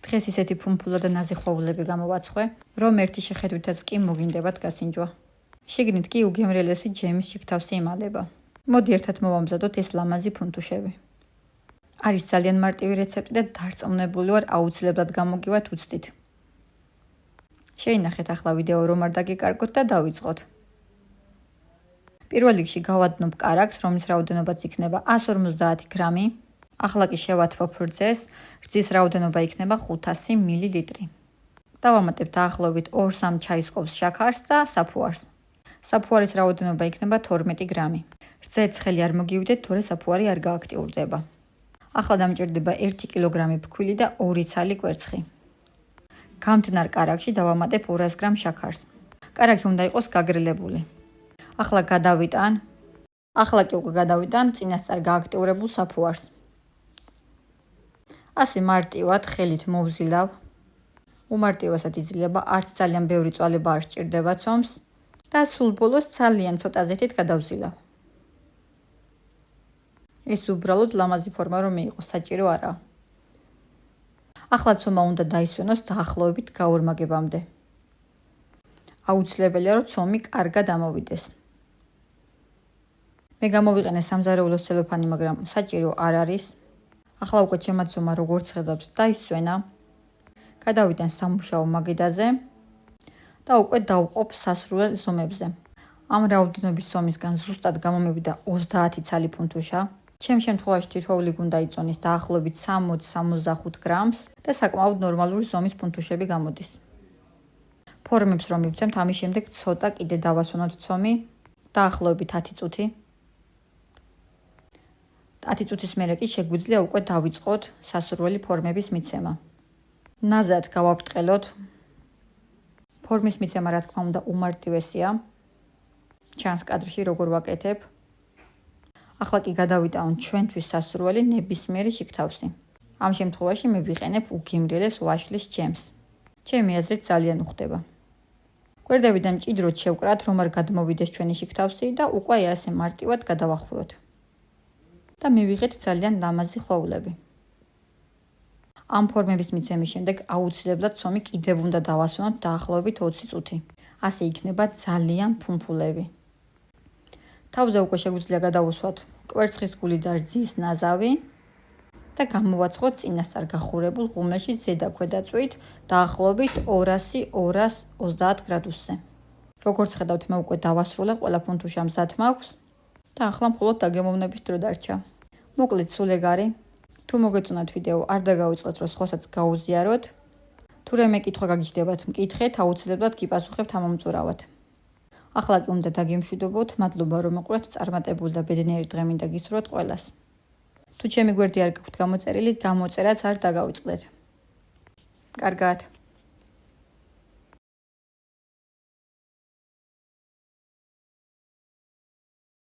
დღეს ისეთი ფუმფულა და ნაზი ხვავილები გამოვაცხვე, რომ ერთი შეხედვითაც კი მოგინდებათ გასინჯვა. შიგნით კი უგემრიელესი ჯემის შიგთავსი იმალება. მოდი ერთად მოვამზადოთ ეს ლამაზი ფუნთუშები. არის ძალიან მარტივი რეცეპტი და დარწმუნებული ვარ აუცილებლად გამოგივათ უცდით. შეინახეთ ახლა ვიდეო რომ არ დაგიკარგოთ და დავიწყოთ. პირველ რიგში გავადნობ კარაქს, რომლის რაოდენობაც იქნება 150 გრამი. ახლა კი შევათბობ რძეს, რძის რაოდენობა იქნება 500 მილილიტრი. დავამატებ დაახლოებით 2-3 ჩაის ყოფს შაქარს და საფუარს. საფუარის რაოდენობა იქნება 12 გრამი. რძე ცხელი არ მოგივიდეთ, თორე საფუარი არ გააქტიურდება. ახლა დამჭირდება 1 კილოგრამი ფქვილი და 2 ცალი კვერცხი. გამთნარ კარაქში დავამატებ 200 გრამ შაქარს. კარაქი უნდა იყოს გაგრილებული. ახლა კი უკვე გადავიტან წინასწარ გააქტიურებულ საფუარს. ასე მარტივად ხელით მოვზილავ. უმარტივესად იზრდება, არც ძალიან ბევრი წვალება არ სჭირდება ცომს და სულ ბოლოს ძალიან ცოტა ზეთით გადავზილავ. ეს უბრალოდ ლამაზი ფორმა რომ მიიღოს, საჭირო არაა. ახლა ცომა უნდა დაისვენოს დაახლოებით გაორმაგებამდე. აუცილებელია რომ ცომი კარგად ამოვიდეს. მე გამოვიყენე სამზარეულოს ცელოფანი, მაგრამ საჭირო არ არის. ახლა უკვე ჩემაცომა როგორც ხედავთ დაისვენა. გადავიდან სამუშაო მაგიდაზე და უკვე დავყობ სასრულ ზომებზე. ამ რაოდენობის ზომისგან ზუსტად გამომივიდა 30 ცალი ფუნთუშა. ჩემ შემთხვევაში თითოეული გუნდა იწონის დაახლოებით 60-65 გრამს და საკმაოდ ნორმალური ზომის ფუნთუშები გამოდის. ფორმებს რომ მივცემთ, ამის შემდეგ ცოტა კიდე დავასვენოთ ცომი, დაახლოებით 10 წუთი. 10 წუთის მერე კი შეგვიძლია უკვე დავიწყოთ სასურველი ფორმების მიცემა. ნაზად გავაბრტყელოთ. ფორმის მიცემა რა თქმა უნდა უმარტივესია. ჩანს კადრში როგორ ვაკეთებ. ახლა კი გადავიტანოთ ჩვენთვის სასურველი ნებისმიერი შიგთავსი. ამ შემთხვევაში მე ვიყენებ უგემრიელეს ვაშლის ჯემს. ჩემი აზრით ძალიან უხდება. გვერდებიდან მჭიდროდ შევკრათ, რომ არ გადმოვიდეს ჩვენი შიგთავსი და უკვე ასე მარტივად გადავახვიოთ. და მივიღეთ ძალიან ლამაზი ხვავილები. ამ ფორმების მიცემის შემდეგ აუცილებლად ცომი კიდევ უნდა დავასვენოთ დაახლოებით 20 წუთი. ასე იქნება ძალიან ფუმფულები. თავზე უკვე შეგვიძლია გადავუსვათ კვერცხის გული და რძის ნაზავი და გამოვაცხოთ წინასწარ გახურებულ ღუმელში ზედა-ქვედა წვით დაახლოებით 200-230 გრადუსზე. როგორც ხედავთ, მე უკვე დავასრულე, ყველა ფუნთუშა მზად მაქვს და ახლა მხოლოდ დაგემოვნების დრო დარჩა. მოკლედ სულ ეგ არის. თუ მოგეწონათ ვიდეო, არ დაგავიწყდეთ, რომ სხვასაც გაუზიაროთ. თუ რამე კითხვა გაგიჩნდებათ, მკითხეთ, აუცილებლად გიპასუხებთ ამომწურავად. ახლა კი უნდა დაგემშვიდობოთ, მადლობა რომ მოყვრეთ, წარმატებული და ბედნიერი დღე მინდა გისურვოთ ყველას. თუ ჩემი გვერდი არ გაქვთ გამოწერილი, გამოწერაც არ დაგავიწყდეთ. კარგად.